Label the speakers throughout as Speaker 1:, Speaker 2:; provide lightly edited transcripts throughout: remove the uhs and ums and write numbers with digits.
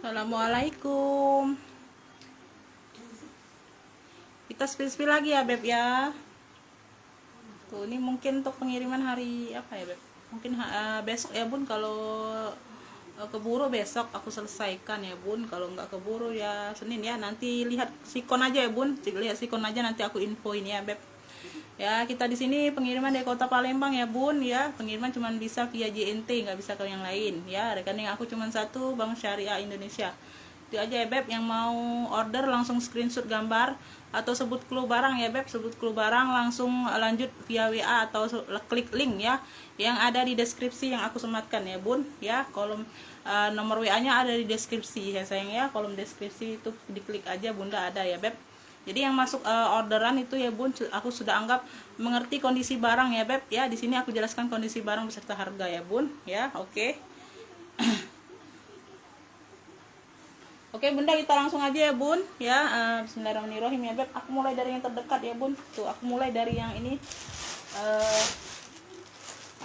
Speaker 1: Assalamualaikum. Kita spill lagi ya Beb ya. Tuh ini mungkin untuk pengiriman hari apa ya Beb? Mungkin besok ya Bun, kalau keburu besok aku selesaikan ya Bun. Kalau nggak keburu ya Senin ya. Nanti lihat sikon aja ya Bun. Lihat sikon aja, nanti aku infoin ya Beb. Ya, kita di sini pengiriman dari Kota Palembang ya Bun ya. Pengiriman cuma bisa via JNT, nggak bisa ke yang lain ya. Rekening aku cuma satu, Bank Syariah Indonesia. Itu aja ya Beb. Yang mau order langsung screenshot gambar atau sebut clue barang ya Beb. Sebut clue barang langsung lanjut via WA atau klik link ya yang ada di deskripsi yang aku sematkan ya Bun ya. Kolom nomor WA-nya ada di deskripsi ya sayang ya. Kolom deskripsi itu diklik aja Bunda, ada ya Beb. Jadi yang masuk orderan itu ya Bun, aku sudah anggap mengerti kondisi barang ya Beb ya. Di sini aku jelaskan kondisi barang beserta harga ya Bun ya. Oke. Oke Bunda, kita langsung aja ya Bun ya. Bismillahirrahmanirrahim ya Beb. Aku mulai dari yang terdekat ya Bun. Tuh aku mulai dari yang ini.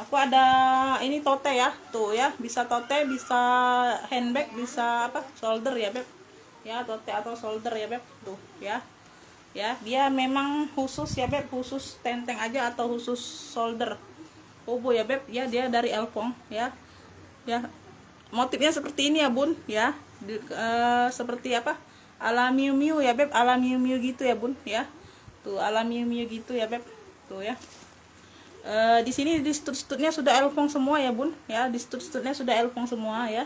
Speaker 1: Aku ada ini tote ya. Tuh ya, bisa tote, bisa handbag, bisa apa? Shoulder ya Beb. Ya, tote atau shoulder ya Beb. Tuh ya. Ya, dia memang khusus ya Beb, khusus tenteng aja atau khusus shoulder obo ya Beb ya. Dia dari Elfong ya. Ya, motifnya seperti ini ya Bun ya. Seperti apa, ala Miu Miu ya Beb, ala Miu Miu gitu ya Bun ya. Tuh ala Miu Miu gitu ya Beb. Tuh ya. Di sini di stud-studnya sudah Elfong semua ya Bun ya. Di stud-studnya sudah Elfong semua ya.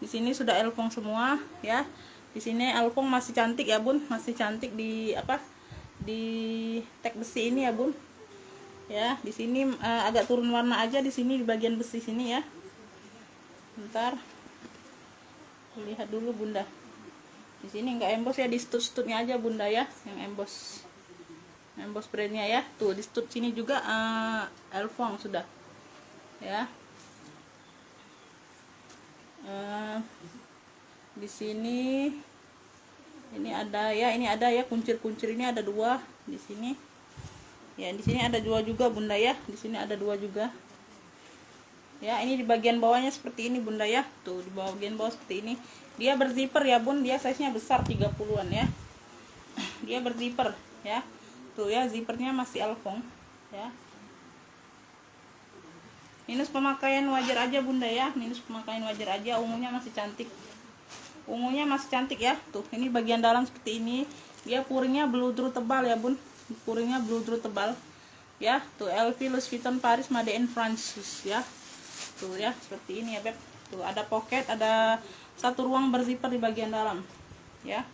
Speaker 1: Di sini sudah Elfong semua ya. Di sini Elfong masih cantik ya Bun, masih cantik di apa, di tag besi ini ya Bun ya. Di sini agak turun warna aja di sini di bagian besi sini ya. Bentar, lihat dulu Bunda. Di sini enggak emboss ya, di stud-studnya aja Bunda ya yang emboss, emboss brandnya ya. Tuh di stud sini juga Elfong sudah ya. Di sini ini ada ya, ini ada ya kuncir-kuncir, ini ada dua di sini ya. Di sini ada dua juga Bunda ya. Di sini ada dua juga ya. Ini di bagian bawahnya seperti ini Bunda ya. Tuh di bagian bawah seperti ini. Dia berzipper ya Bun, dia size nya besar 30-an ya. Dia berzipper ya. Tuh ya, zippernya masih Elfong ya. Minus pemakaian wajar aja Bunda ya, minus pemakaian wajar aja. Ungunya masih cantik, ungunya masih cantik ya. Tuh ini bagian dalam seperti ini. Dia puringnya bludru tebal ya Bun, puringnya bludru tebal ya. Tuh LV Louis Vuitton Paris Made in France ya. Tuh ya seperti ini ya Beb. Tuh ada pocket, ada satu ruang berzipper di bagian dalam ya.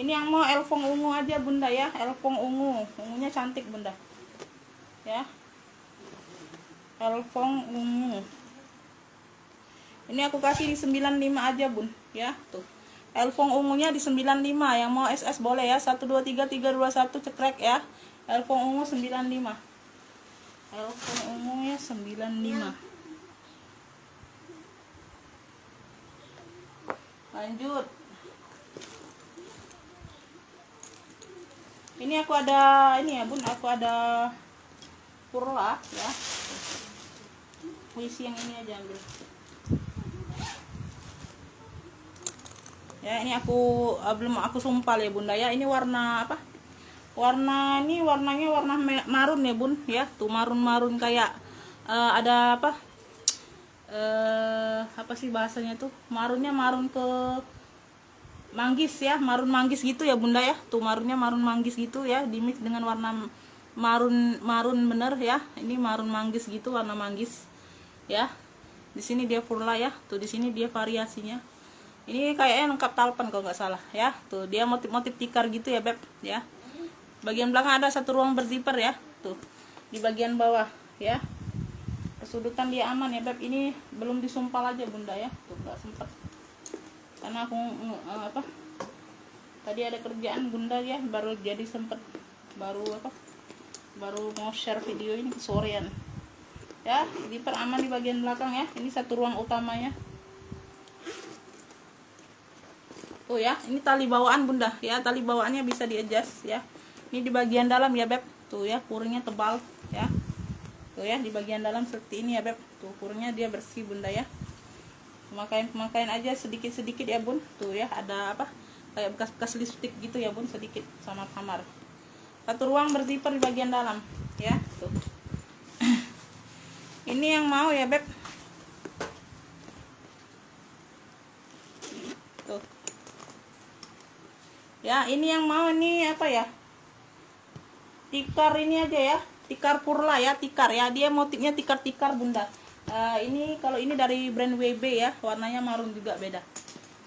Speaker 1: Ini yang mau Elfong ungu aja Bunda ya, Elfong ungu, ungunya cantik Bunda ya. Elfong ungu ini aku kasih di 95 aja Bun ya. Tuh Elfong ungunya di 95. Yang mau SS boleh ya, 123321 cekrek ya. Elfong ungu 95, Elfong ungunya 95. Lanjut, ini aku ada ini ya Bun, aku ada purla ya. Puisi yang ini aja ambil ya. Ini aku belum aku sumpal ya Bunda ya. Ini warna apa, warna ini warnanya warna marun ya Bun ya. Tuh marun-marun kayak ada apa, apa sih bahasanya tuh, marunnya marun ke manggis ya, marun manggis gitu ya Bunda ya. Tuh marunnya marun manggis gitu ya, dimix dengan warna marun bener ya. Ini marun manggis gitu, warna manggis ya. Di sini dia purla ya. Tuh di sini dia variasinya. Ini kayaknya lengkap talpen kalau nggak salah ya. Tuh dia motif-motif tikar gitu ya Beb ya. Bagian belakang ada satu ruang berzipper ya. Tuh di bagian bawah ya. Kesudutan dia aman ya Beb. Ini belum disumpal aja Bunda ya. Tuh nggak sempet karena aku apa, tadi ada kerjaan Bunda ya, baru jadi sempet, baru apa, baru mau share video ini kesorean ya. Zipper aman di bagian belakang ya. Ini satu ruang utamanya. Tuh ya, ini tali bawaan Bunda ya, tali bawaannya bisa di adjust ya. Ini di bagian dalam ya Beb. Tuh ya, puringnya tebal ya. Tuh ya, di bagian dalam seperti ini ya Beb. Tuh puringnya dia bersih Bunda ya. pemakaian aja sedikit ya bun. Tuh ya, ada apa kayak bekas-bekas lipstick gitu ya bun, sedikit samar-samar. Satu ruang berzipper di bagian dalam ya. Tuh. Ini yang mau ya beb. Tuh ya, ini yang mau, ini apa ya, tikar ini aja ya, tikar Purla ya, tikar ya, dia motifnya tikar bunda. Ini kalau ini dari brand WB ya, warnanya marun juga beda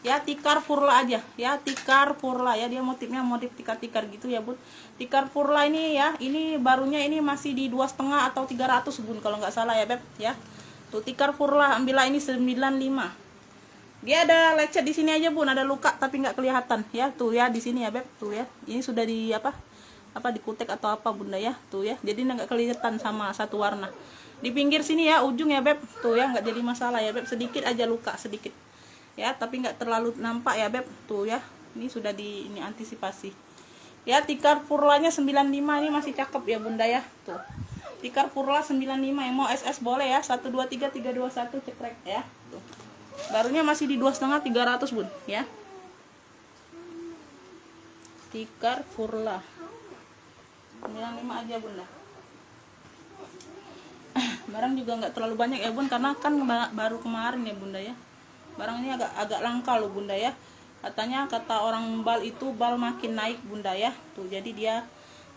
Speaker 1: ya. Tikar Purla aja ya, tikar Purla ya, dia motifnya motif tikar gitu ya bun. Tikar Purla ini ya, ini barunya ini masih di 2,5 atau 300 bun kalau nggak salah ya beb ya. Tuh tikar Purla, ambillah ini 95. Dia ada lecet di sini aja bun, ada luka tapi nggak kelihatan ya. Tuh ya di sini ya beb, tuh ya, ini sudah di apa dikutek atau apa bunda ya. Tuh ya, jadi nggak kelihatan sama satu warna. Di pinggir sini ya, ujung ya beb, tuh ya, nggak jadi masalah ya beb, sedikit aja luka sedikit ya, tapi nggak terlalu nampak ya beb. Tuh ya, ini sudah ini antisipasi ya. Tikar Purlanya 95 ini masih cakep ya bunda ya. Tuh tikar Purla 95, yang mau SS boleh ya, 123321 cekrek ya. Tuh barunya masih di 2,5 300 bun ya. Tikar Purla 95 aja bunda. Barang juga nggak terlalu banyak ya bun, karena kan baru kemarin ya bunda ya. Barang ini agak langka loh bunda ya. Katanya kata orang bal itu bal makin naik bunda ya. Tuh jadi dia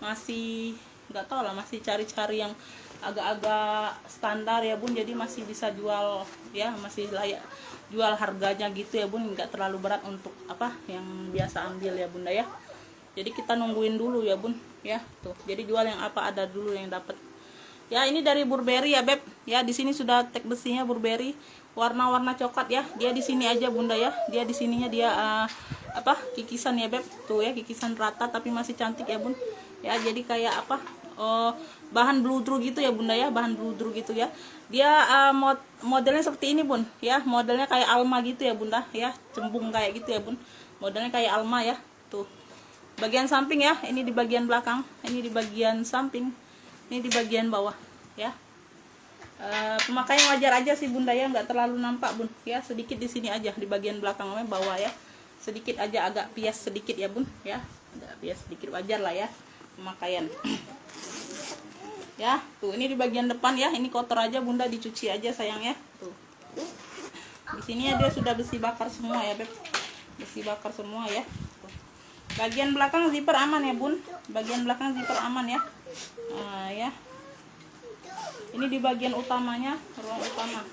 Speaker 1: masih nggak tahu lah, masih cari-cari yang agak-agak standar ya bun. Jadi masih bisa jual ya, masih layak jual harganya gitu ya bun, nggak terlalu berat untuk apa yang biasa ambil ya bunda ya. Jadi kita nungguin dulu ya bun ya. Tuh jadi jual yang apa ada dulu yang dapat ya. Ini dari Burberry ya beb ya, di sini sudah tag besinya Burberry, warna-warna coklat ya. Dia di sini aja bunda ya, dia di sininya dia apa kikisan ya beb. Tuh ya, kikisan rata tapi masih cantik ya bun ya. Jadi kayak apa, bahan bludru gitu ya bunda ya, bahan bludru gitu ya. Dia modelnya seperti ini bun ya, modelnya kayak Alma gitu ya bunda ya, cembung kayak gitu ya bun, modelnya kayak Alma ya. Tuh bagian samping ya, ini di bagian belakang, ini di bagian samping, ini di bagian bawah ya. Pemakaian wajar aja sih bunda ya, nggak terlalu nampak bun ya, sedikit di sini aja di bagian belakangnya bawah ya, sedikit aja agak pias sedikit ya bun ya, agak pias sedikit, wajar lah ya pemakaian. Ya tuh ini di bagian depan ya, ini kotor aja bunda, dicuci aja sayang ya. Tuh di sini ya dia sudah besi bakar semua ya beb, besi bakar semua ya. Tuh. Bagian belakang zipper aman ya bun, bagian belakang zipper aman ya. Ya ini di bagian utamanya, ruang utama.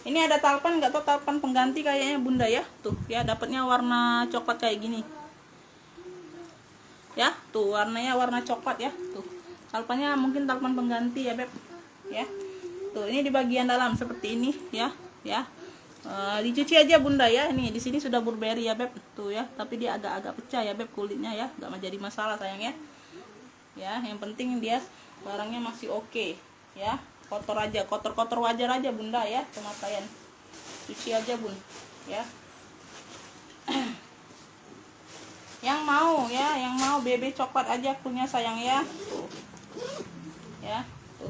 Speaker 1: Ini ada talpan, nggak tahu talpan pengganti kayaknya bunda ya. Tuh ya, dapatnya warna coklat kayak gini ya. Tuh warnanya warna coklat ya. Tuh talpannya mungkin talpan pengganti ya beb ya. Tuh ini di bagian dalam seperti ini ya ya. Dicuci aja bunda ya. Ini di sini sudah Burberry ya beb. Tuh ya, tapi dia agak-agak pecah ya beb kulitnya ya, nggak jadi masalah sayang ya. Ya yang penting dia barangnya masih oke ya. Kotor aja, kotor-kotor wajar aja bunda ya, pemakaian cuci aja bun ya. Yang mau ya, yang mau BB coklat aja punya sayang ya. Tuh ya, tuh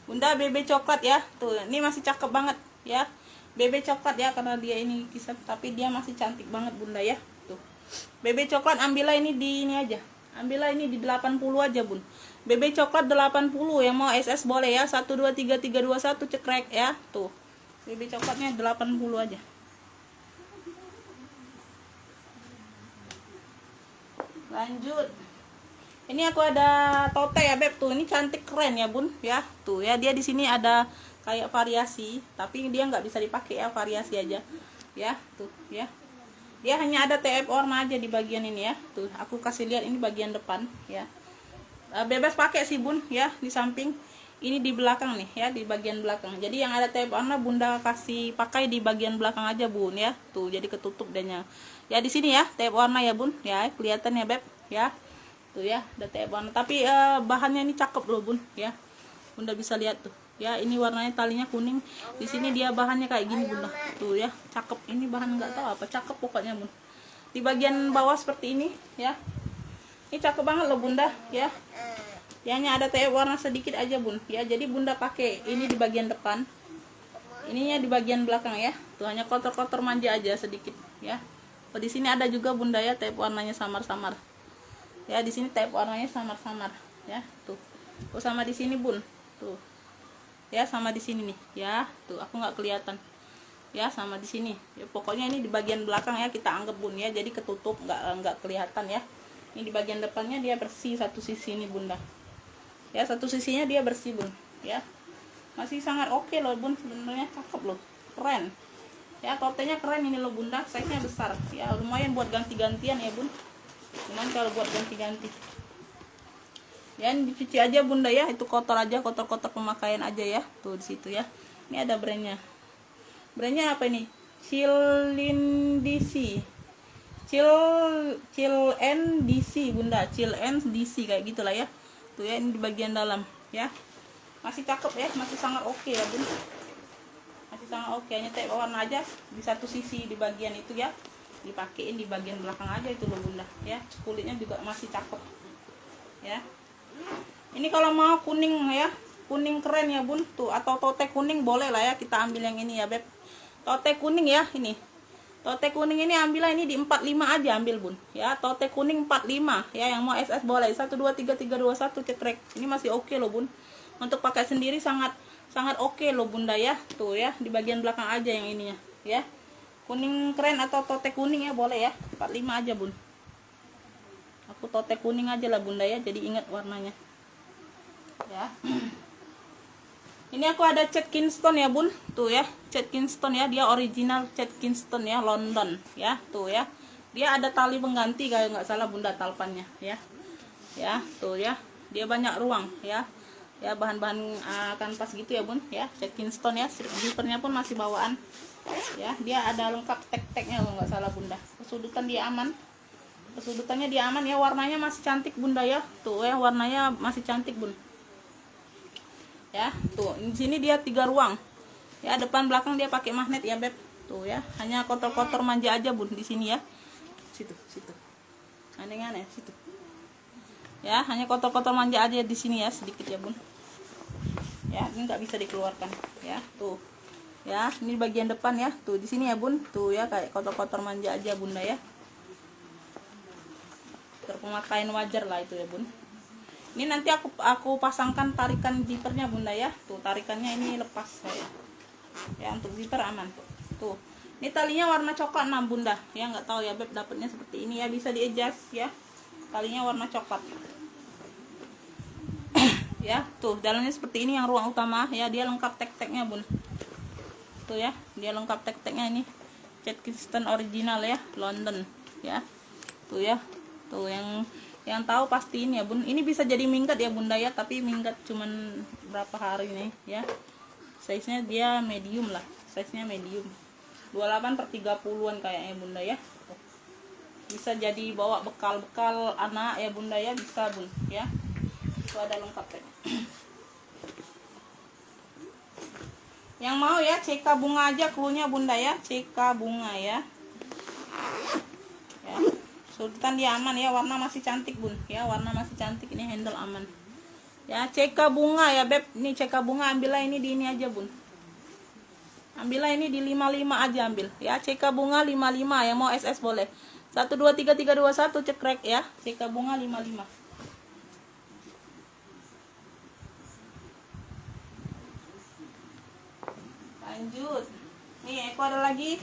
Speaker 1: bunda BB coklat ya. Tuh ini masih cakep banget ya, BB coklat ya, karena dia ini kisah tapi dia masih cantik banget bunda ya. Tuh BB coklat, ambillah ini di ini aja, ambillah ini di 80 aja bun. BB coklat 80, yang mau SS boleh ya, 123321 cekrek ya. Tuh BB coklatnya 80 aja. Lanjut, ini aku ada tote ya beb. Tuh ini cantik keren ya bun ya. Tuh ya, dia di sini ada kayak variasi tapi dia nggak bisa dipakai ya, variasi aja ya. Tuh ya, dia hanya ada TF warna aja di bagian ini ya. Tuh aku kasih lihat, ini bagian depan ya, bebas pakai sih bun ya. Di samping ini di belakang nih ya, di bagian belakang. Jadi yang ada TF warna bunda kasih pakai di bagian belakang aja bun ya. Tuh jadi ketutup danya ya. Di sini ya TF warna ya bun ya, kelihatan ya beb ya. Tuh ya ada TF warna, tapi bahannya ini cakep loh bun ya, bunda bisa lihat tuh ya. Ini warnanya talinya kuning, di sini dia bahannya kayak gini bunda. Tuh ya cakep, ini bahan nggak tahu apa, cakep pokoknya bun. Di bagian bawah seperti ini ya, ini cakep banget loh bunda ya. Dia hanya ada TF warna sedikit aja bun ya, jadi bunda pakai ini di bagian depan ininya di bagian belakang ya. Tuh hanya kotor-kotor manja aja sedikit ya. Oh, di sini ada juga bunda ya, tape warnanya samar-samar. Ya, di sini tape warnanya samar-samar ya. Tuh. Oh, sama di sini bun. Tuh. Ya, sama di sini nih ya. Tuh, aku nggak kelihatan. Ya, sama di sini. Ya, pokoknya ini di bagian belakang ya kita anggap bun ya. Jadi ketutup, nggak kelihatan ya. Ini di bagian depannya dia bersih satu sisi ini bunda. Ya, satu sisinya dia bersih bun ya. Masih sangat oke loh bun, sebenarnya cakep loh, keren ya. Totenya keren ini loh bunda, size nya besar ya, lumayan buat ganti-gantian ya bun. Cuman kalau buat ganti-ganti ya, ini dicuci aja bunda ya, itu kotor aja, kotor-kotor pemakaian aja ya. Tuh di situ ya, ini ada brandnya. Brandnya apa ini? Chilindisi, NDC bunda, NDC kayak gitulah ya. Tuh ya, ini di bagian dalam ya. Masih cakep ya, masih sangat oke ya bun, masih sangat oke. Hanya tape warna aja di satu sisi di bagian itu ya, dipakein di bagian belakang aja itu loh bunda ya. Kulitnya juga masih cakep ya. Ini kalau mau kuning ya, kuning keren ya bun tuh, atau tote kuning boleh lah ya, kita ambil yang ini ya beb. Tote kuning ya, ini tote kuning ini ambillah ini di 45 aja ambil bun ya. Tote kuning 45 ya, yang mau SS boleh 1 2 3 3 2 1 cekrek. Ini masih oke loh bun, untuk pakai sendiri sangat oke loh bunda ya. Tuh ya, di bagian belakang aja yang ininya ya, kuning keren atau tote kuning ya boleh ya, 45 aja bun. Aku tote kuning aja lah bunda ya, jadi ingat warnanya ya. Ini aku ada cat Kingston ya bun, tuh ya, cat Kingston ya, dia original cat Kingston ya, London ya. Tuh ya, dia ada tali pengganti kalau nggak salah bunda, talpannya ya. Ya tuh ya, dia banyak ruang ya. Ya, bahan-bahan kanvas gitu ya bun ya, cat Kingston ya. Zippernya pun masih bawaan ya, dia ada lengkap tek-teknya kalau nggak salah bunda. Kesudutan dia aman, kesudutannya dia aman ya. Warnanya masih cantik bunda ya. Tuh ya, warnanya masih cantik bun ya. Tuh di sini dia 3 ruang ya, depan belakang dia pakai magnet ya beb. Tuh ya, hanya kotor-kotor manja aja bun di sini ya. Situ aneh-aneh situ ya, hanya kotor-kotor manja aja di sini ya, sedikit ya bun ya. Ini nggak bisa dikeluarkan ya. Tuh ya, ini bagian depan ya. Tuh di sini ya bun, tuh ya, kayak kotor-kotor manja aja bunda ya. Terpemakaian wajar lah itu ya bun. Ini nanti aku pasangkan tarikan zippernya bunda ya. Tuh tarikannya ini lepas saya ya, untuk zipper aman. Tuh ini talinya warna coklat nah bunda ya, nggak tahu ya beb dapatnya seperti ini ya, bisa di adjust ya. Talinya warna coklat ya. Tuh dalamnya seperti ini, yang ruang utama ya, dia lengkap tek-teknya bun. Tuh ya, dia lengkap tek-teknya. Ini cat Kingston original ya, London ya. Tuh ya, tuh yang tahu pasti ini ya bun. Ini bisa jadi minggat ya bunda ya, tapi minggat cuman berapa hari nih ya. Size nya dia medium lah, size nya medium 28/30an kayaknya bunda ya. Bisa jadi bawa bekal anak ya bunda ya, bisa bun ya. Itu ada lengkap ya. Yang mau ya CK bunga aja cluenya bunda ya, CK bunga ya. Ya, sudutan dia aman ya, warna masih cantik bun ya, warna masih cantik. Ini handle aman ya. CK bunga ya beb, ini CK bunga ambillah ini di ini aja bun, ambillah ini di 55 aja ambil ya. CK bunga 55, yang mau SS boleh 1 2 3 3 2 1 cekrek ya. CK bunga 55. Lanjut nih, aku ada lagi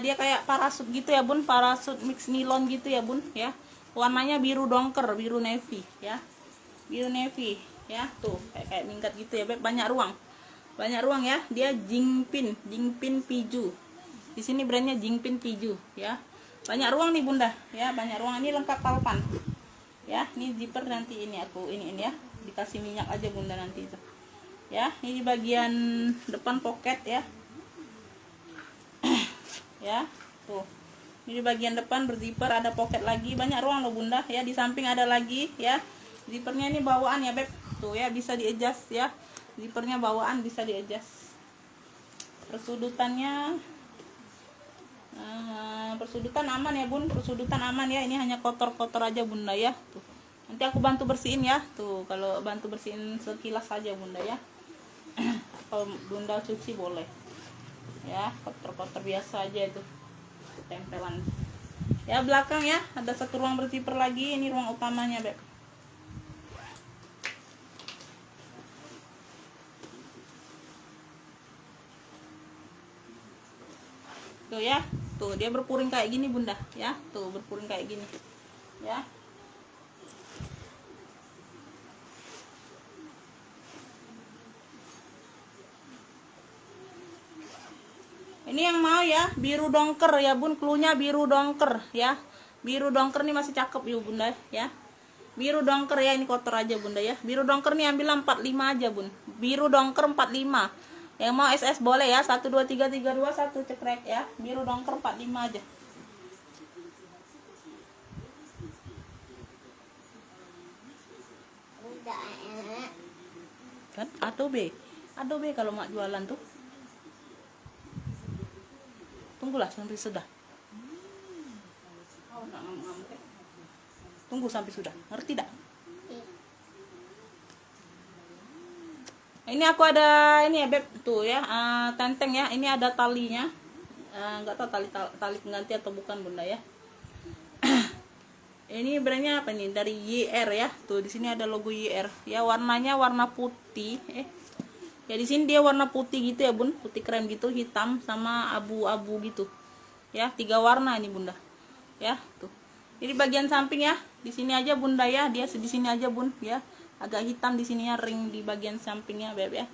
Speaker 1: dia kayak parasut gitu ya bun, parasut mix nilon gitu ya bun ya. Warnanya biru dongker, biru navy ya, biru navy ya. Tuh kayak minggat gitu ya beb, banyak ruang ya. Dia Jingpin Piju, di sini brandnya Jingpin Piju ya. Banyak ruang nih bunda ya, banyak ruang. Ini lengkap talpan ya. Ini zipper nanti ini aku ini ya, dikasih minyak aja bunda nanti itu ya. Ini di bagian depan pocket ya. Ya tuh, ini di bagian depan berzipper, ada pocket lagi, banyak ruang loh bunda ya. Di samping ada lagi ya, zippernya ini bawaan ya beb. Tuh ya, bisa di adjust ya, zippernya bawaan bisa di adjust. Persudutannya persudutan aman ya bun, persudutan aman ya. Ini hanya kotor-kotor aja bunda ya. Tuh nanti aku bantu bersihin ya. Tuh kalau bantu bersihin sekilas saja bunda ya. Kalau bunda cuci boleh Ya, kotor-kotor biasa aja itu tempelan. Ya, belakang ya ada satu ruang berzipper lagi, ini ruang utamanya beb. Tuh ya, tuh dia berpuring kayak gini bunda ya, tuh berpuring kayak gini ya. Ini yang mau ya biru dongker ya bun, cluenya biru dongker ya. Biru dongker nih masih cakep yuk bunda ya. Biru dongker ya, ini kotor aja bunda ya. Biru dongker nih ambil 45 aja bun. Biru dongker 45. Yang mau SS boleh ya. 1 2 3 3 2 1 cekrek ya. Biru dongker 45 aja. Kan atau B kalau mak jualan tuh. Tunggulah sampai sudah. Tunggu sampai sudah. Ngerti tak? Ini aku ada ini ya beb tuh ya, tenteng ya. Ini ada talinya. Nggak tahu tali pengganti atau bukan bunda ya. Ini brandnya apa nih? Dari YR ya. Tuh di sini ada logo YR. Ya warnanya warna putih. Ya di sini dia warna putih gitu ya bun, putih krem gitu, hitam sama abu-abu gitu. Ya 3 warna ini bunda. Ya tuh. Ini bagian samping ya. Di sini aja bunda ya. Dia di sini aja bun ya. Agak hitam di sininya, ring di bagian sampingnya beb ya.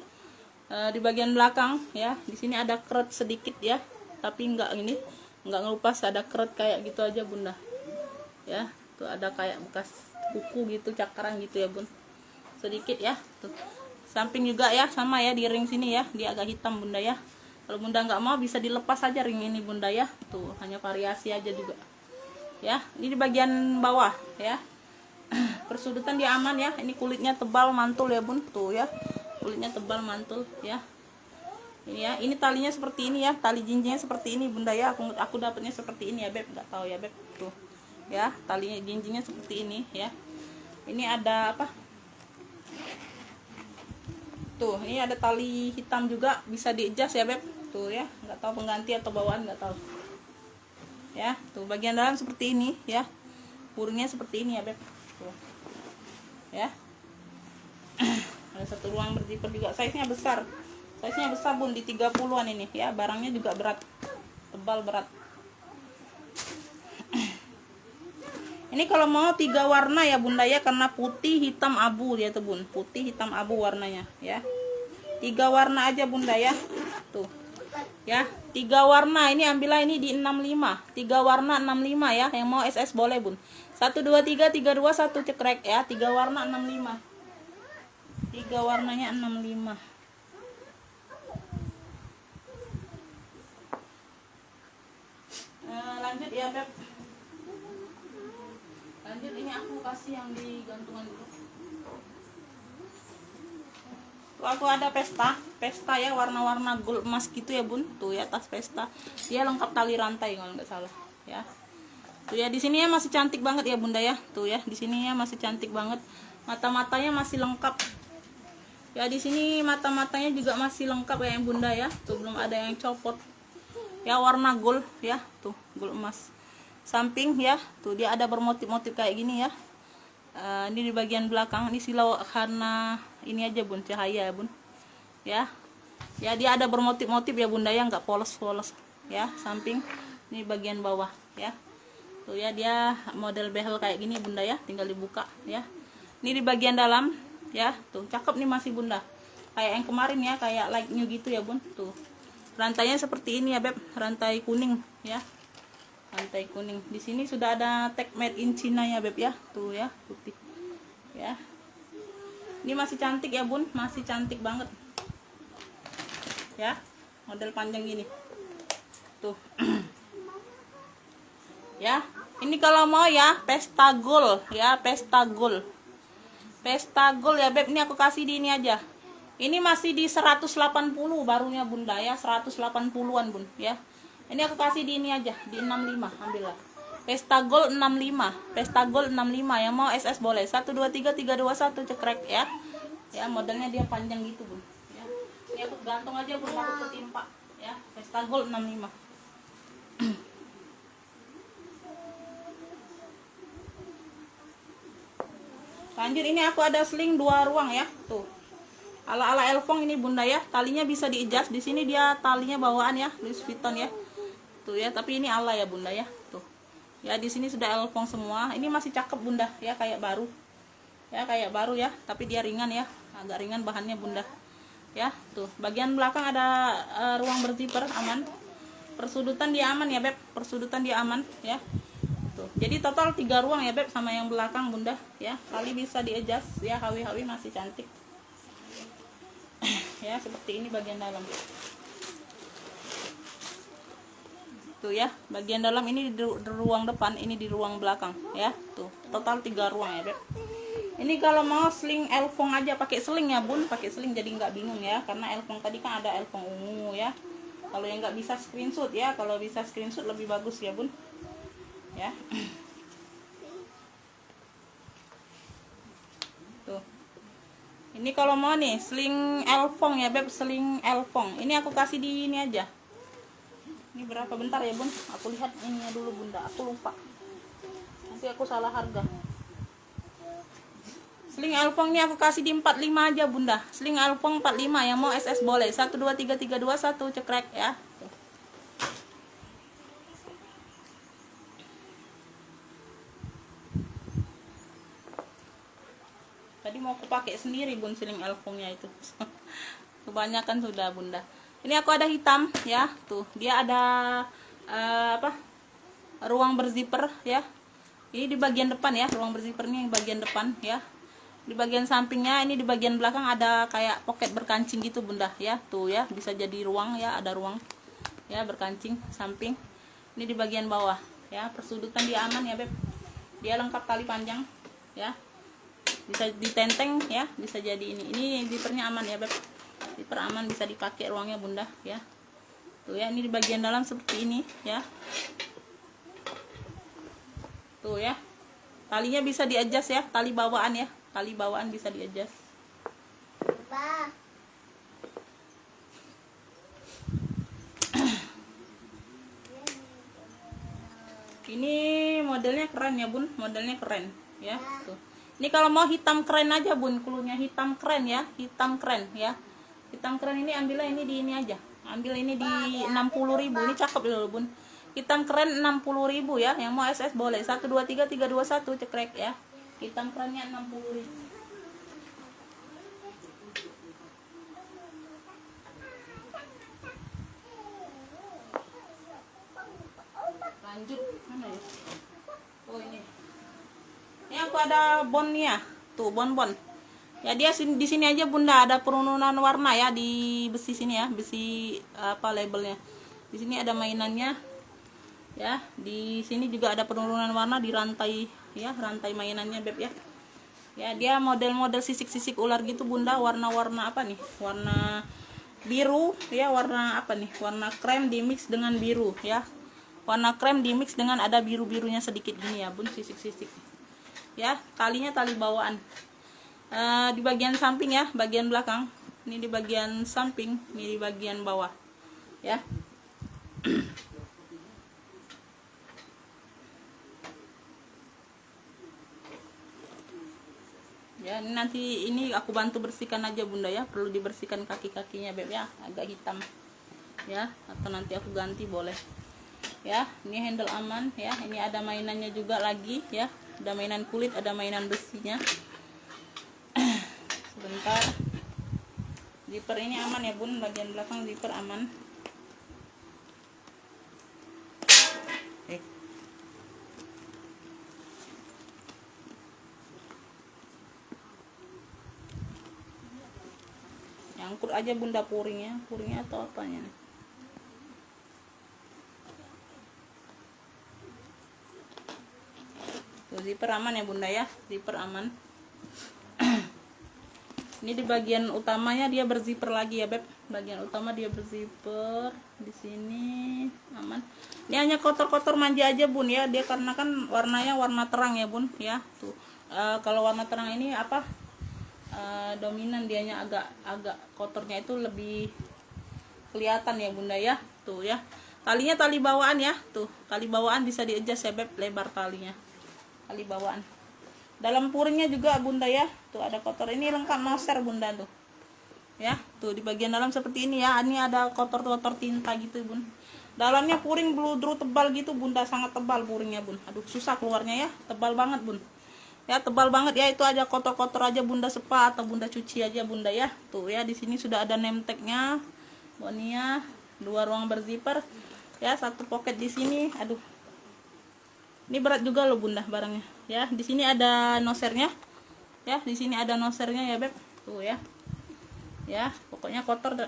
Speaker 1: Di bagian belakang ya. Di sini ada keret sedikit ya. Tapi enggak ini, enggak ngelupas, ada keret kayak gitu aja bunda. Ya. Tuh ada kayak bekas kuku gitu, cakaran gitu ya bun, sedikit ya. Tuh samping juga ya sama ya, di ring sini ya dia agak hitam bunda ya. Kalau bunda nggak mau bisa dilepas aja ring ini bunda ya. Tuh hanya variasi aja juga ya. Ini di bagian bawah ya. Persudutan dia aman ya. Ini kulitnya tebal mantul ya bun, tuh ya kulitnya tebal mantul ya. Ini ya, ini talinya seperti ini ya, tali jinjingnya seperti ini bunda ya. Aku dapatnya seperti ini ya beb, nggak tahu ya beb. Tuh ya talinya jinjingnya seperti ini ya. Ini ada apa tuh, ini ada tali hitam juga, bisa di-adjust ya beb. Tuh ya, nggak tahu pengganti atau bawaan, nggak tahu ya. Tuh bagian dalam seperti ini ya, puringnya seperti ini ya beb. Tuh ya. Ada satu ruang berzipper juga, size-nya besar bun, di 30-an ini ya. Barangnya juga berat, tebal berat. Ini kalau mau 3 warna ya bunda ya, karena putih hitam abu dia tuh bun, putih hitam abu warnanya ya. 3 warna aja bunda ya. Tuh ya, 3 warna. Ini ambillah ini di 65, 3 warna 65 ya. Yang mau SS boleh bun. 1 2 3 3 2 1 cekrek ya. 3 warna 65, 3 warnanya 65. Lanjut ya beb. Lanjut, ini aku kasih yang di gantungan dulu. Tuh aku ada pesta ya, warna-warna gold emas gitu ya bun. Tuh ya tas pesta, dia lengkap tali rantai kalau nggak salah ya. Tuh ya di sini ya masih cantik banget ya bunda ya. Tuh ya di sini ya masih cantik banget, mata-matanya masih lengkap ya. Di sini mata-matanya juga masih lengkap ya yang bunda ya. Tuh belum ada yang copot ya, warna gold ya. Tuh gold emas samping ya. Tuh dia ada bermotif-motif kayak gini ya. Ini di bagian belakang ini silau karena ini aja bun, cahaya bun ya. Ya dia ada bermotif-motif ya bunda ya, nggak polos-polos ya. Samping ini bagian bawah ya. Tuh ya dia model behel kayak gini bunda ya, tinggal dibuka ya. Ini di bagian dalam ya. Tuh cakep nih masih bunda, kayak yang kemarin ya, kayak like new gitu ya bun. Tuh rantainya seperti ini ya beb, rantai kuning ya, rantai kuning. Di sini sudah ada tag made in China ya beb ya. Tuh ya putih ya. Ini masih cantik ya bun, masih cantik banget ya, model panjang gini tuh. Ya ini kalau mau ya pesta gold ya, pesta gold ya beb. Ini aku kasih di ini aja, ini masih di 180 barunya bunda ya, 180-an bun ya. Ini aku kasih di ini aja, di 65, ambillah. Pesta gold 65, pesta gold 65. Yang mau SS boleh. 1 2 3 3 2 1 cekrek ya. Ya modelnya dia panjang gitu bun ya. Ini aku gantung aja bun, aku ketimpa ya. Extra Gold 65. Lanjut, ini aku ada sling 2 ruang ya, tuh. Ala-ala Elfong ini bunda ya. Talinya bisa di-adjust. Di sini dia talinya bawaan ya, Louis Vuitton ya. Tuh ya, tapi ini ala ya bunda ya. Tuh. Ya, di sini sudah Elfong semua. Ini masih cakep bunda ya, kayak baru. Ya, kayak baru ya, tapi dia ringan ya. Agak ringan bahannya bunda. Ya, tuh. Bagian belakang ada ruang berzipper aman. Persudutan dia aman ya, Beb. Persudutan dia aman ya. Tuh. Jadi total 3 ruang ya, Beb, sama yang belakang bunda ya. Kali bisa di-adjust ya, hawi-hawi masih cantik. Ya, seperti ini bagian dalam. Tuh ya, bagian dalam ini di ruang depan, ini di ruang belakang ya. Tuh, total 3 ruang ya, Beb. Ini kalau mau sling Elfong aja pakai sling ya, Bun, pakai sling jadi nggak bingung ya, karena Elfong tadi kan ada Elfong ungu ya. Kalau yang nggak bisa screenshot ya, kalau bisa screenshot lebih bagus ya, Bun. Ya. Tuh. Ini kalau mau nih sling Elfong ya, Beb, sling Elfong. Ini aku kasih di ini aja. Ini berapa, bentar ya, Bun? Aku lihat ininya dulu bunda, aku lupa. Nanti aku salah harga. Sling Elfong ini aku kasih di 45 aja bunda. Sling Elfong 45, yang mau SS boleh. 1 2 3 3 2 1 cekrek ya. Tadi mau aku pakai sendiri, Bun, sling Elfongnya itu. Kebanyakan sudah bunda. Ini aku ada hitam ya, tuh. Dia ada ruang berzipper ya. Ini di bagian depan ya, ruang berzippernya yang bagian depan ya. Di bagian sampingnya, ini di bagian belakang ada kayak pocket berkancing gitu bunda ya. Tuh ya, bisa jadi ruang ya, ada ruang ya berkancing samping. Ini di bagian bawah ya. Persudutan dia aman ya, Beb. Dia lengkap tali panjang ya. Bisa ditenteng ya, bisa jadi ini zippernya aman ya, Beb. Zipper aman, bisa dipakai ruangnya bunda ya. Tuh ya, ini di bagian dalam seperti ini ya. Tuh ya, talinya bisa di-adjust ya, tali bawaan ya, tali bawaan bisa di-adjust. Ini modelnya keren ya, Bun, modelnya keren ya. Tuh. Ini kalau mau hitam keren aja, Bun, klunya hitam keren ya, hitam keren ya. Hitam keren ini ambilnya ini di ini aja. Ambil ini di 60.000. Ini cakep loh, Bun. Hitam keren 60.000 ya. Yang mau SS boleh. 1 2 3 3 2 1 cekrek ya. Hitam kerennya 60.000. Lanjut mana ya? Oh, ini. Ini aku ada bonnya. Tuh, bon-bon. Ya, dia di sini aja bunda ada penurunan warna ya, di besi sini ya, besi apa labelnya. Di sini ada mainannya ya. Di sini juga ada penurunan warna di rantai ya, rantai mainannya, Beb ya. Ya, dia model-model sisik-sisik ular gitu bunda. Warna-warna apa nih? Warna biru ya, warna apa nih? Warna krem dimix dengan biru ya. Warna krem dimix dengan ada biru-birunya sedikit gini ya, Bun, sisik-sisik. Ya, talinya tali bawaan. Di bagian samping ya, bagian belakang. Ini di bagian samping, ini di bagian bawah. Ya. Ya, nanti ini aku bantu bersihkan aja bunda ya. Perlu dibersihkan kaki-kakinya, Beb ya, agak hitam. Ya, atau nanti aku ganti boleh. Ya, ini handle aman ya. Ini ada mainannya juga lagi ya. Ada mainan kulit, ada mainan besinya. Sebentar. Zipper ini aman ya, Bun, bagian belakang zipper aman. Nyangkut aja bunda puringnya atau apanya nih. Tuh, zipper aman ya bunda ya, zipper aman. Ini di bagian utamanya dia berzipper lagi ya, Beb. Bagian utama dia berzipper. Di sini aman. Ini hanya kotor-kotor manja aja, Bun ya. Dia karena kan warnanya warna terang ya, Bun ya. Tuh. Kalau warna terang ini apa? Dominan dianya agak kotornya itu lebih kelihatan ya, Bunda ya. tuh ya. Talinya tali bawaan ya, tuh tali bawaan bisa di-adjust ya beb, lebar talinya, tali bawaan. Dalam puringnya juga bunda ya, tuh ada kotor, ini lengkap noser bunda tuh ya, tuh di bagian dalam seperti ini ya. Ini ada kotor-kotor tinta gitu bun. Dalamnya puring bludru tebal gitu bunda, sangat tebal puringnya bun. Aduh susah keluarnya ya, tebal banget bun ya, tebal banget ya. Itu aja kotor-kotor aja bunda sepa atau bunda cuci aja bunda ya. Tuh ya, di sini sudah ada name tag-nya Bonia, 2 ruang berzipper ya, 1 pocket di sini. Aduh ini berat juga loh bunda barangnya ya. Di sini ada nosernya ya, di sini ada nosernya ya beb, tuh ya. Ya pokoknya kotor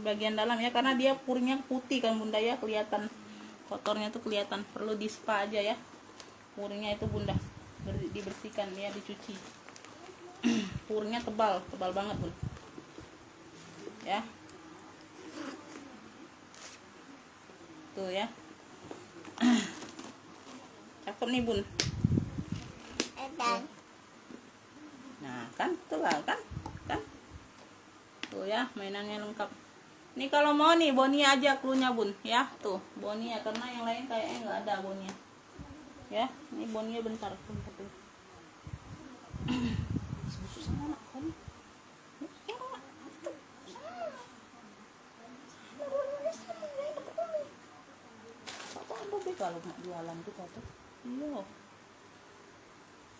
Speaker 1: bagian dalam ya, karena dia puringnya putih kan bunda ya, kelihatan kotornya tuh kelihatan, perlu di spa aja ya puringnya itu bunda, dibersihkan ya, dicuci. Puringnya tebal banget bun ya, tuh ya. Cakep nih bun. Nah kan tuh kan tuh ya, mainannya lengkap. Ini kalau mau nih Bonia aja klunya bun ya, tuh Bonia, karena yang lain kayaknya nggak ada Bonia ya. Ini Bonia bentar tuh. Kalau mau jualan tuh kata iya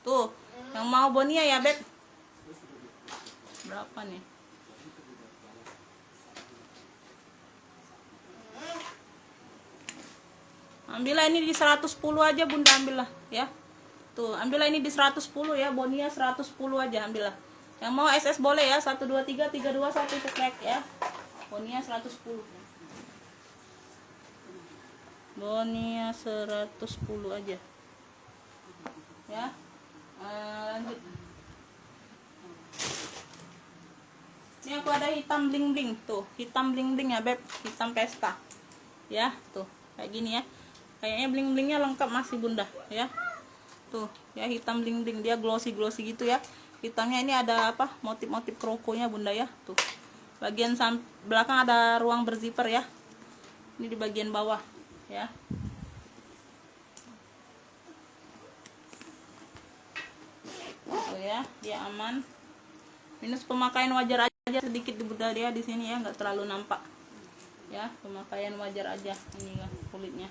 Speaker 1: tuh, yang mau Bonia ya beb, berapa nih? Ambillah ini di 110 aja bunda, ambillah ya. Tuh ambillah ini di 110 ya, Bonia 110 aja ambillah. Yang mau SS boleh ya, 1 2 3 3 2 1 ceklek ya. Bonia 110. Bonia 110 aja ya. Lanjut, ini aku ada hitam bling bling, tuh hitam bling bling ya beb, hitam pesta ya, tuh kayak gini ya. Kayaknya bling blingnya lengkap masih bunda ya, tuh ya hitam bling bling, dia glossy gitu ya. Hitamnya ini ada apa, motif krokonya bunda ya. Tuh bagian belakang ada ruang berzipper ya, ini di bagian bawah ya. Tuh ya, dia aman. Minus pemakaian wajar aja sedikit di bunda dia di sini ya, nggak terlalu nampak ya, pemakaian wajar aja ini kan kulitnya.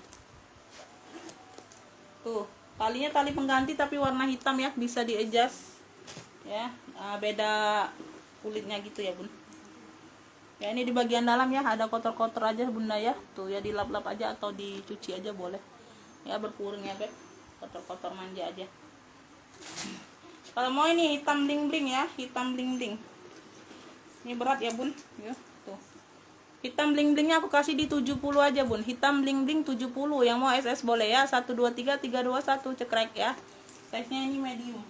Speaker 1: Tuh talinya tali pengganti tapi warna hitam ya, bisa di adjust ya, beda kulitnya gitu ya bun ya. Ini di bagian dalam ya, ada kotor-kotor aja bunda ya, tuh ya dilap-lap aja atau dicuci aja boleh ya, berpuring ya beb, kotor-kotor manja aja. Kalau mau ini hitam bling bling ya, hitam bling bling ini berat ya bun ya. Tuh hitam bling blingnya aku kasih di 70 aja bun, hitam bling bling 70. Yang mau SS boleh ya, 1 2 3 3 2 1 cekrek ya. Size nya ini medium.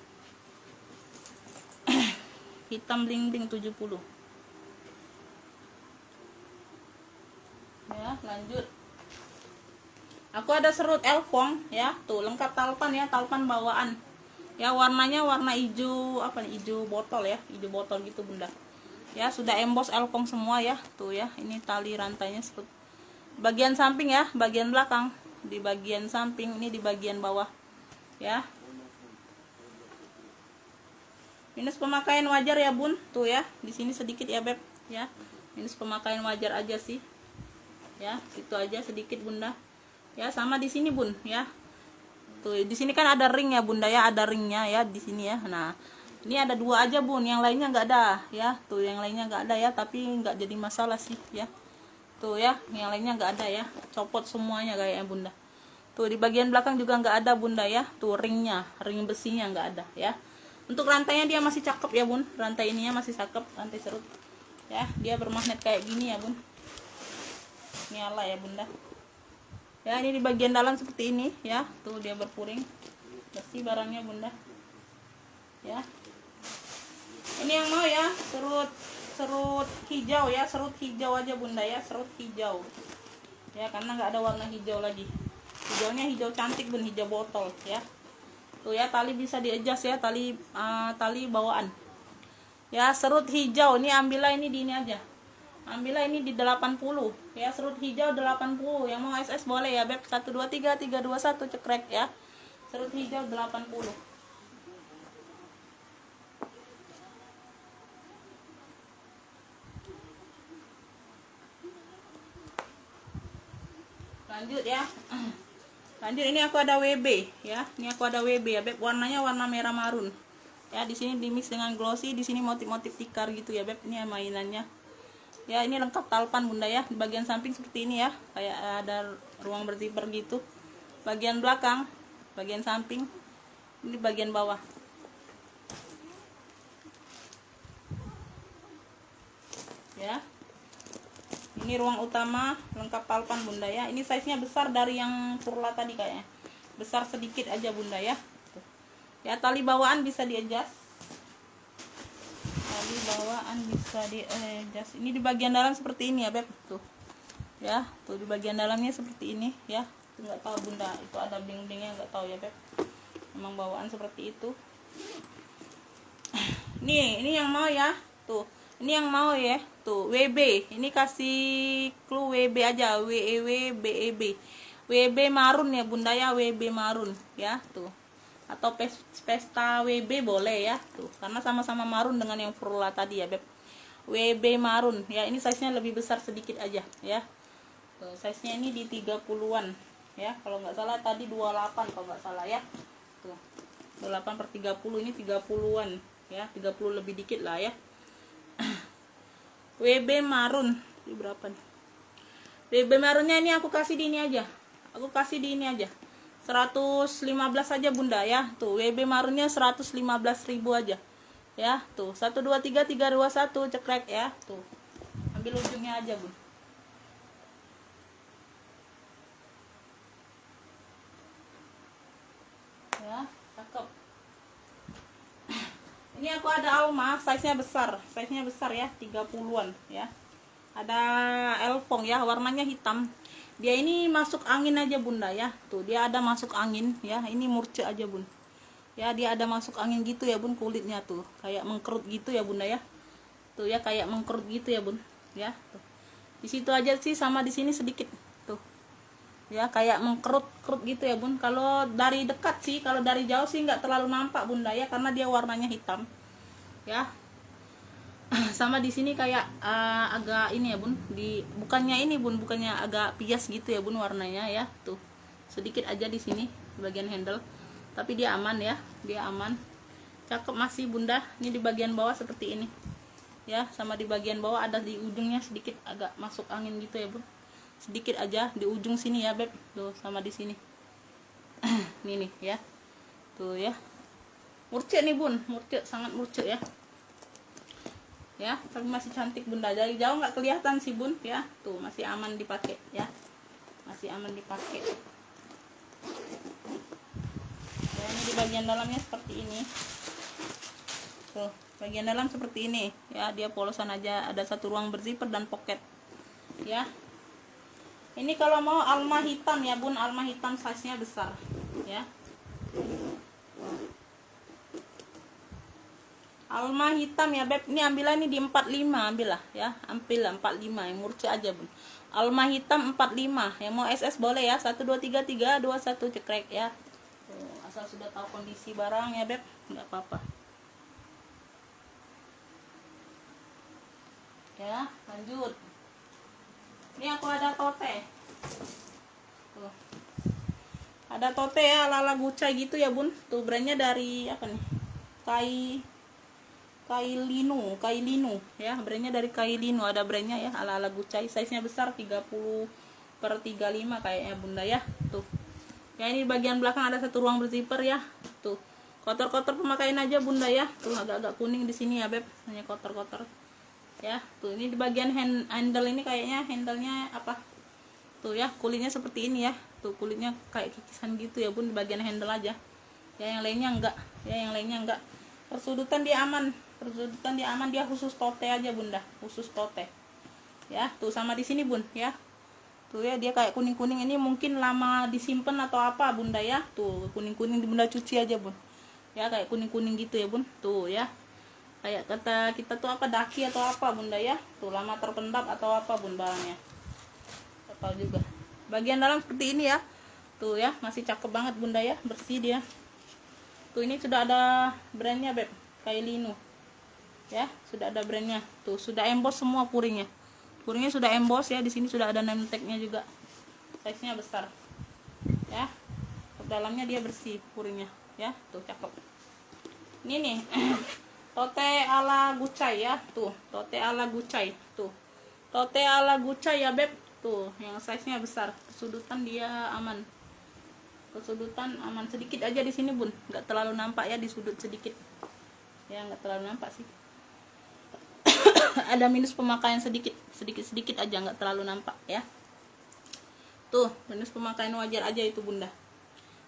Speaker 1: Hitam bling bling 70 ya. Lanjut, aku ada serut elfong ya, tuh lengkap talpan ya, talpan bawaan ya. Warnanya warna hijau apa nih, hijau botol ya, hijau botol gitu bunda ya. Sudah emboss elfong semua ya, tuh ya. Ini tali rantainya serut bagian samping ya, bagian belakang di bagian samping, ini di bagian bawah ya. Minus pemakaian wajar ya bun, tuh ya di sini sedikit ya beb ya, minus pemakaian wajar aja sih ya, situ aja sedikit bunda ya. Sama di sini bun ya, tuh di sini kan ada ring ya bunda ya, ada ringnya ya di sini ya. Nah ini ada 2 aja bun, yang lainnya nggak ada ya, tuh yang lainnya nggak ada ya, tapi nggak jadi masalah sih ya. Tuh ya, yang lainnya nggak ada ya, copot semuanya kayaknya bunda. Tuh di bagian belakang juga nggak ada bunda ya, tuh ringnya, ring besinya nggak ada ya. Untuk rantainya dia masih cakep ya bun, rantai ininya masih cakep, rantai serut ya. Dia bermagnet kayak gini ya bun, nyala ya bunda ya. Ini di bagian dalam seperti ini ya, tuh dia berpuring, bersih barangnya bunda ya. Ini yang mau ya serut hijau ya, serut hijau aja bunda ya, serut hijau ya, karena nggak ada warna hijau lagi. Hijaunya hijau cantik bun, hijau botol ya. Tuh ya, tali bisa di adjust ya, tali bawaan ya. Serut hijau ini ambillah ini di ini aja ambillah ini di 80 ya, serut hijau 80. Yang mau SS boleh ya beb, 123 321 cekrek ya, serut hijau 80. Lanjut ya. Lanjut, ini aku ada WB ya, ini aku ada WB ya beb, warnanya warna merah marun ya. Di sini dimix dengan glossy, di sini motif-motif tikar gitu ya beb. Ini mainannya ya, ini lengkap talpan bunda ya. Di bagian samping seperti ini ya, kayak ada ruang berzipper gitu. Bagian belakang, bagian samping, ini bagian bawah ya. Ini ruang utama lengkap talpan bunda ya. Ini size nya besar dari yang purla tadi kayaknya, besar sedikit aja bunda ya. Tuh. Ya, tali bawaan bisa di adjust, tali bawaan bisa di adjust. Ini di bagian dalam seperti ini ya beb, tuh ya, tuh di bagian dalamnya seperti ini ya. Nggak tahu bunda itu ada bling-blingnya, nggak tahu ya beb, memang bawaan seperti itu. Ini yang mau ya, tuh ini yang mau ya, tuh WB. Ini kasih clue WB aja, WEW BEB, WB marun ya bunda ya, WB marun ya tuh, atau pesta WB boleh ya tuh, karena sama-sama marun dengan yang purla tadi ya beb. WB marun ya, ini size nya lebih besar sedikit aja ya tuh, size nya ini di 30-an ya, kalau nggak salah tadi 28 kalau nggak salah ya tuh, 28 per 30, ini 30-an ya, 30 lebih dikit lah ya. WB marun di berapa nih? WB marunnya ini aku kasih di ini aja, aku kasih di ini aja 115 aja bunda ya tuh. WB marunnya 115.000 aja ya tuh, 123 321 cekrek ya tuh, ambil ujungnya aja bun ya, cakep. Ini aku ada Alma, size-nya besar ya, 30-an ya. Ada Elfong ya, warnanya hitam. Dia ini masuk angin aja bunda ya. Tuh, dia ada masuk angin ya. Ini murce aja bun. Ya, dia ada masuk angin gitu ya bun, kulitnya tuh kayak mengkerut gitu ya bunda ya. Tuh ya, kayak mengkerut gitu ya bun. Ya, tuh. Di situ aja sih, sama di sini sedikit. Tuh. Ya, kayak mengkerut-kerut gitu ya bun. Kalau dari dekat sih, kalau dari jauh sih nggak terlalu nampak bunda ya, karena dia warnanya hitam ya. Sama di sini kayak agak ini ya bun, bukannya ini bun, bukannya agak pias gitu ya bun warnanya ya tuh, sedikit aja di sini bagian handle, tapi dia aman ya, dia aman, cakep masih bunda. Ini di bagian bawah seperti ini ya, sama di bagian bawah ada di ujungnya sedikit agak masuk angin gitu ya bun, sedikit aja di ujung sini ya beb tuh, sama di sini. Ini nih ya tuh ya, murce nih bun, murce, sangat murce ya ya, tapi masih cantik bunda. Dari jauh nggak kelihatan sih bun ya tuh, masih aman dipakai ya, masih aman dipakai ya. Ini di bagian dalamnya seperti ini tuh, bagian dalam seperti ini ya, dia polosan aja, ada satu ruang berzipper dan pocket ya. Ini kalau mau Alma hitam ya bun, Alma hitam size nya besar ya, Alma hitam ya beb. Ini ambillah ini di 45, ambillah ya, ambillah 45 yang murce aja bun. Alma hitam 45, yang mau SS boleh ya, 123 321 cekrek ya tuh, asal sudah tahu kondisi barang ya beb, nggak apa-apa ya. Lanjut, ini aku ada tote tuh, ada tote ya ala-ala Gucci gitu ya bun tuh, brandnya dari apa nih, Kailinu ya, brandnya dari Kailinu, ada brandnya ya, ala-ala Gucci, size nya besar 30 per 35 kayaknya bunda ya tuh ya. Ini bagian belakang ada satu ruang berzipper ya tuh, kotor-kotor pemakaian aja bunda ya tuh, agak-agak kuning di sini ya beb, hanya kotor-kotor ya tuh. Ini di bagian handle ini kayaknya handlenya apa tuh ya, kulitnya seperti ini ya tuh, kulitnya kayak kikisan gitu ya bun, di bagian handle aja ya, yang lainnya enggak ya, yang lainnya enggak. Persudutan dia aman, persudutan dia aman, dia khusus tote aja bunda, khusus tote ya tuh. Sama di sini bun ya tuh ya, dia kayak kuning-kuning, ini mungkin lama disimpan atau apa bunda ya tuh, kuning-kuning, bunda cuci aja bun ya, kayak kuning-kuning gitu ya bun tuh ya. Kayak kata kita tuh apa, daki atau apa bunda ya, tuh lama terpendam atau apa bun bahannya, apa juga. Bagian dalam seperti ini ya, tuh ya, masih cakep banget bunda ya, bersih dia. Tuh ini sudah ada brandnya beb, Kailino ya, sudah ada brandnya. Tuh sudah emboss semua puringnya, puringnya sudah emboss ya. Di sini sudah ada name tag-nya juga, size nya besar ya. Dalamnya dia bersih puringnya ya, tuh cakep. Ini nih tote ala Gucci ya, tuh tote ala Gucci, tuh tote ala Gucci ya beb, tuh yang size nya besar. Kesudutan dia aman, kesudutan aman sedikit aja di sini bun, nggak terlalu nampak ya, di sudut sedikit ya, nggak terlalu nampak sih. Ada minus pemakaian sedikit sedikit aja, nggak terlalu nampak ya. Tuh minus pemakaian wajar aja itu bunda.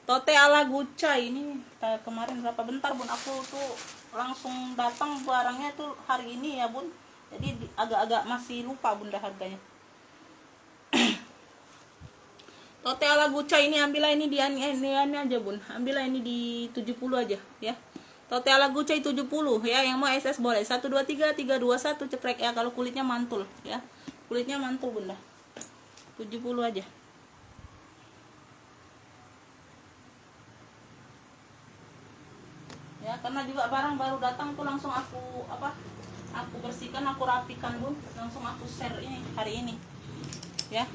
Speaker 1: Tote ala Gucci ini kemarin berapa, bentar bun, aku tuh langsung datang barangnya tuh hari ini ya bun, jadi agak-agak masih lupa bunda harganya. Tote ala Gucci ini ambillah ini di ini aja bun, ambillah ini di 70 aja ya. Tote ala Gucci 70 ya, yang mau SS boleh 123 321 ceprek ya, kalau kulitnya mantul ya, kulitnya mantul bunda, 70 aja. Ya karena juga barang baru datang tuh langsung aku aku bersihkan, aku rapikan bun, langsung aku share ini hari ini ya.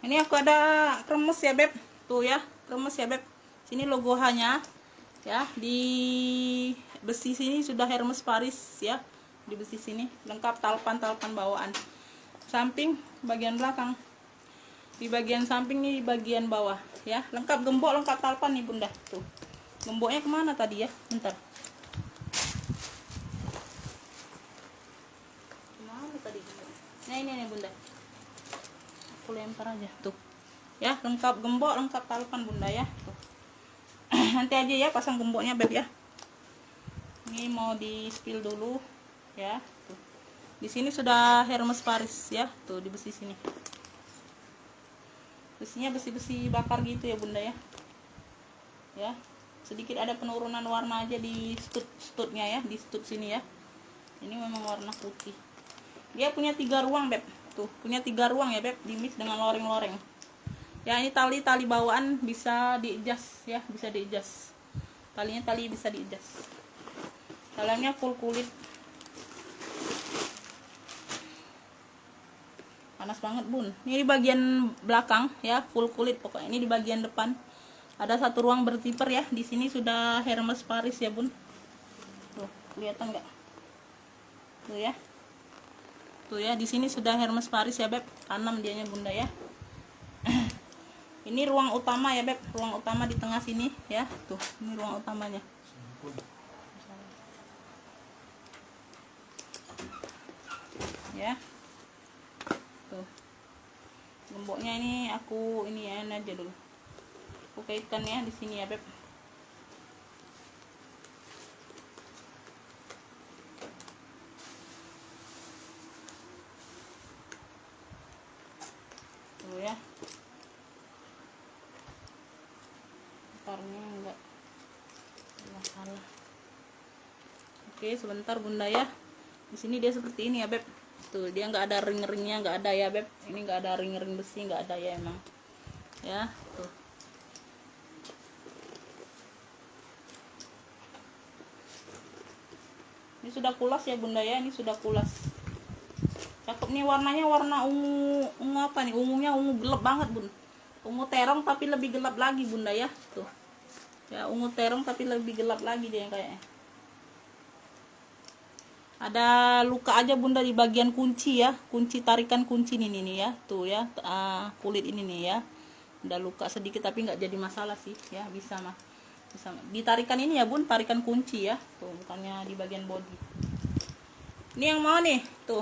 Speaker 1: Ini aku ada kremes ya beb, tuh ya kremes ya beb, sini logo H-nya ya, di besi sini sudah Hermes Paris ya, di besi sini lengkap talpan bawaan, samping bagian belakang, di bagian samping nih, di bagian bawah ya, lengkap gembok, lengkap talpan nih bunda. Tuh gemboknya kemana tadi ya, bentar, kemana tadi, nah ini nih bunda, aku lempar aja tuh ya, lengkap gembok, lengkap talpan bunda ya. Tuh. Nanti aja ya pasang gemboknya beb ya. Ini mau di spill dulu ya. Tuh. Di sini sudah Hermes Paris ya, tuh di besi sini, besinya besi bakar gitu ya bunda ya. Ya sedikit ada penurunan warna aja di stutnya ya, di stut sini ya. Ini memang warna putih, dia punya 3 ruang beb, tuh punya 3 ruang ya beb, di mix dengan loreng-loreng ya. Ini tali bawaan bisa di-adjust ya, bisa di-adjust talinya, tali bisa di-adjust. Dalamnya full kulit, panas banget bun. Ini di bagian belakang ya, full kulit pokoknya. Ini di bagian depan ada 1 ruang berzipper ya, di sini sudah Hermes Paris ya bun. Tuh kelihatan nggak, tuh ya, tuh ya, di sini sudah Hermes Paris ya beb, tanam dianya bunda ya. Ini ruang utama ya beb, ruang utama di tengah sini ya, tuh ini ruang utamanya ya. Tuh gemboknya ini aku ini ya aja dulu, aku kaitkan ya di sini ya beb. Tuh ya, enggak salah. Oke sebentar bunda ya, di sini dia seperti ini ya beb. Tuh dia nggak ada ring-ringnya, nggak ada ya beb, ini nggak ada ring-ring besi, nggak ada ya emang ya. Tuh ini sudah kulas ya bunda ya, ini sudah kulas, cakep nih warnanya, warna ungu apa nih, ungunya ungu gelap banget bun, ungu terong tapi lebih gelap lagi bunda ya. Tuh ya ungu terong tapi lebih gelap lagi dia kayaknya. Ada luka aja bunda di bagian kunci ya, kunci tarikan kunci ini nih ya, tuh ya, kulit ini nih ya, ada luka sedikit tapi nggak jadi masalah sih ya, bisa mah, bisa ditarikan ini ya bun, tarikan kunci ya, tuh bukannya di bagian body. Ini yang mau nih, tuh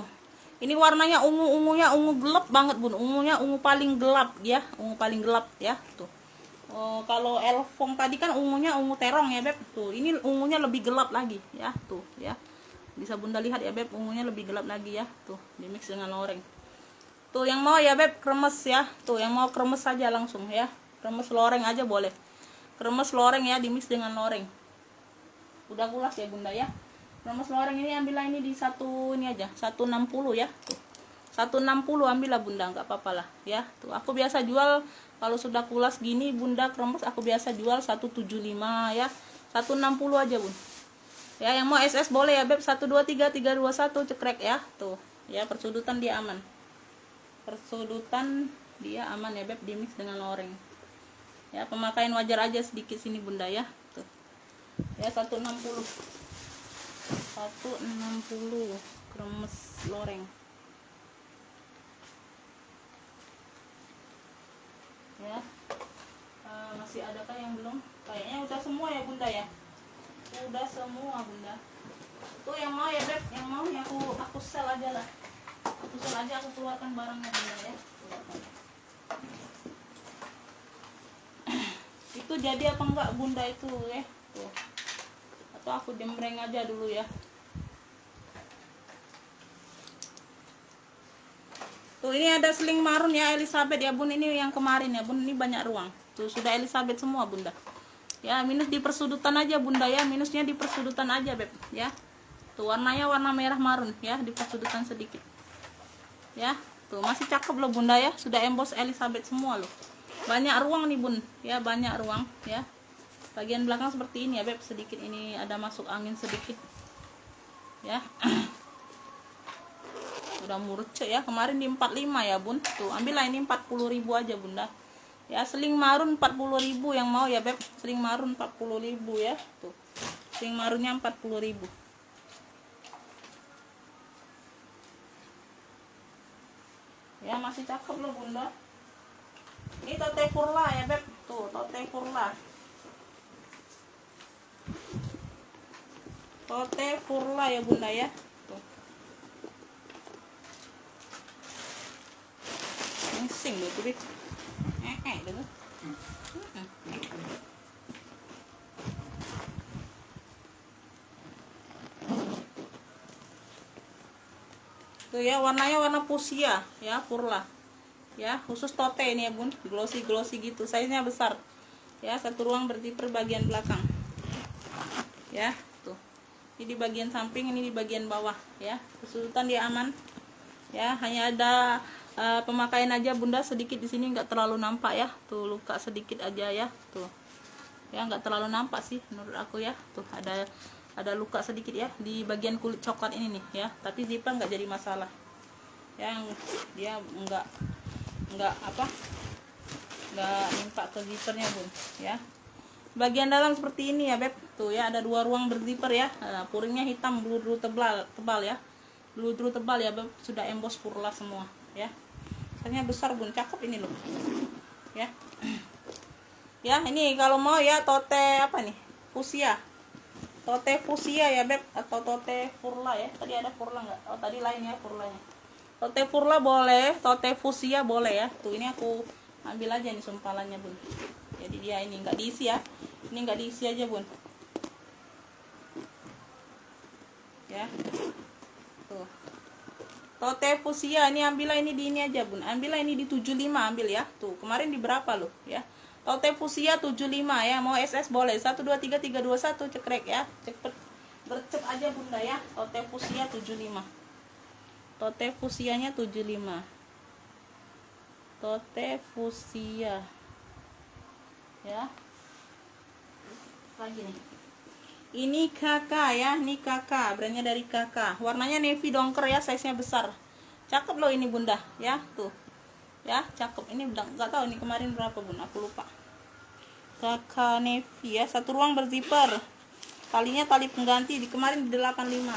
Speaker 1: ini warnanya ungunya ungu gelap banget bun, ungunya ungu paling gelap ya, ungu paling gelap ya. Tuh Kalau Elfong tadi kan ungunya ungu terong ya beb, tuh ini ungunya lebih gelap lagi ya, tuh ya, bisa bunda lihat ya beb, ungunya lebih gelap lagi ya, tuh di mix dengan loreng. Tuh yang mau ya beb kremes ya, tuh yang mau kremes saja langsung ya, kremes loreng aja boleh, kremes loreng ya, di mix dengan loreng. Udah kulas ya bunda ya. Kremes loreng ini ambillah ini di satu ini aja, 160 ya, tuh 160 ambillah bunda, nggak apa-apa lah ya. Tuh aku biasa jual kalau sudah kulas gini bunda kremes, aku biasa jual 175 ya, 160 aja bun ya. Yang mau SS boleh ya beb, 123 321 cekrek ya, tuh ya, persudutan dia aman, persudutan dia aman ya beb, di mix dengan loreng ya. Pemakaian wajar aja sedikit sini bunda ya, tuh ya, 160 kremes loreng ya. Masih adakah yang belum? Kayaknya udah semua ya bunda ya, udah semua bunda. Tuh yang mau ya beb, yang mau ya aku sel aja lah, aku sel aja, aku keluarkan barangnya bunda ya. Itu jadi apa enggak bunda itu ya, tuh atau aku jembreng aja dulu ya. Tuh ini ada seling marun ya Elizabeth ya bun, ini yang kemarin ya bun, ini banyak ruang. Tuh sudah Elizabeth semua bunda ya, minus di persudutan aja bunda ya, minusnya di persudutan aja beb ya. Tuh warnanya warna merah marun ya, di persudutan sedikit ya. Tuh masih cakep loh bunda ya, sudah emboss Elizabeth semua loh, banyak ruang nih bun ya, banyak ruang ya. Bagian belakang seperti ini ya beb, sedikit ini ada masuk angin sedikit ya. Udah murce ya, kemarin di 45 ya bun, tuh ambillah ini 40.000 aja bunda ya. Seling marun 40.000 yang mau ya beb, seling marun 40.000 ya, tuh seling marunnya 40.000 ya, masih cakep loh bunda. Ini tote furla ya beb, tuh tote furla, tote furla ya bunda ya. Tuh sing loh tuh dulu. Tuh ya, warnanya warna fuchsia ya, furla ya, khusus tote ini ya bun, glossy gitu, size nya besar ya. Satu ruang berziper bagian belakang ya. Tuh ini di bagian samping, ini di bagian bawah ya. Kesulitan dia aman ya, hanya ada pemakaian aja bunda sedikit di sini, nggak terlalu nampak ya. Tuh luka sedikit aja ya, tuh ya, nggak terlalu nampak sih menurut aku ya. Tuh ada luka sedikit ya di bagian kulit coklat ini nih ya, tapi zipper nggak jadi masalah ya. Dia nggak nimpak ke zippernya bun ya. Bagian dalam seperti ini ya beb, tuh ya, ada dua ruang berzipper ya. Puringnya hitam, bludru tebal ya, bludru tebal ya beb, sudah emboss furla semua ya. Misalnya besar bun, cakep ini loh ya. Ya ini kalau mau ya tote apa nih, fuchsia, tote fuchsia ya beb, atau tote furla ya. Tadi ada furla nggak? Oh tadi lain ya furlanya. Tote furla boleh, tote fuchsia boleh ya. Tuh ini aku ambil aja nih sumpalannya bun, jadi dia ini nggak diisi ya, ini nggak diisi aja bun ya. Tuh tote fuchsia ini ambillah ini di ini aja bun, ambillah ini di 75 ambil ya. Tuh kemarin di berapa loh ya, tote fuchsia 75 ya. Mau SS boleh, 123 321 cekrek ya, cepet gercep aja bunda ya. Tote fuchsia 75, tote fuchsianya 75, tote fuchsia ya. Lagi nih, ini kakak ya, ini kakak, brandnya dari kakak, warnanya navy dongker ya, size nya besar, cakep loh ini bunda ya. Tuh ya cakep ini, nggak tahu ini kemarin berapa bun, aku lupa. Kakak navy ya, satu ruang berzipper, talinya tali pengganti, di kemarin di 85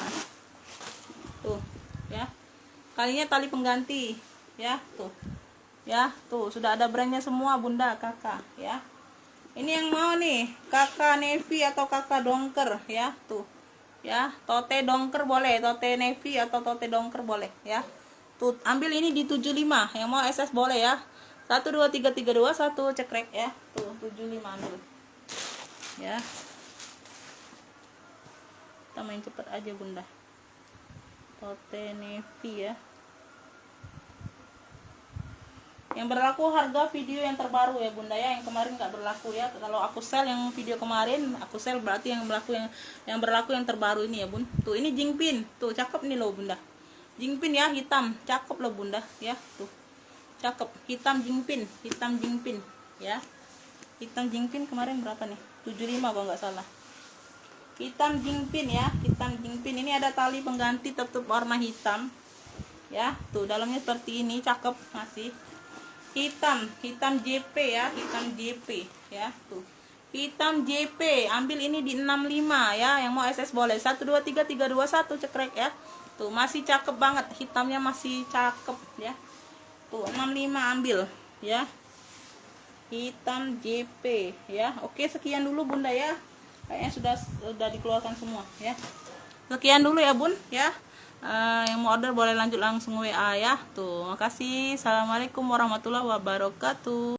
Speaker 1: tuh ya, kalinya tali pengganti ya. Tuh ya, tuh sudah ada brandnya semua bunda kakak ya. Ini yang mau nih kakak navy atau kakak dongker ya. Tuh ya, tote dongker boleh, tote navy atau tote dongker boleh ya. Tuh ambil ini di 75, yang mau SS boleh ya, 12331 cekrek ya. Tuh 75 ambil. Ya. Kita main cepet aja bunda. Tote Navy ya. Yang berlaku harga video yang terbaru ya bunda ya, yang kemarin nggak berlaku ya. Kalau aku sel yang video kemarin aku sel, berarti yang berlaku yang terbaru ini ya bun. Tuh ini jingpin, tuh cakep nih loh bunda. Jingpin ya, hitam, cakep loh bunda ya. Tuh cakep, hitam jingpin ya. Hitam jingpin kemarin berapa nih? 75 kalau nggak salah. Hitam jingpin ya, hitam jingpin. Ini ada tali pengganti tetap warna hitam ya. Tuh dalamnya seperti ini, cakep masih. Hitam JP ya, hitam JP ya. Tuh hitam JP, ambil ini di 65 ya. Yang mau SS boleh. 12331 cekrek ya. Tuh masih cakep banget, hitamnya masih cakep ya. Tuh 65 ambil ya, hitam JP ya. Oke, sekian dulu bunda ya, kayaknya sudah dikeluarkan semua ya. Sekian dulu ya bun ya. Yang mau order boleh lanjut langsung WA ya. Tuh makasih. Assalamualaikum warahmatullahi wabarakatuh.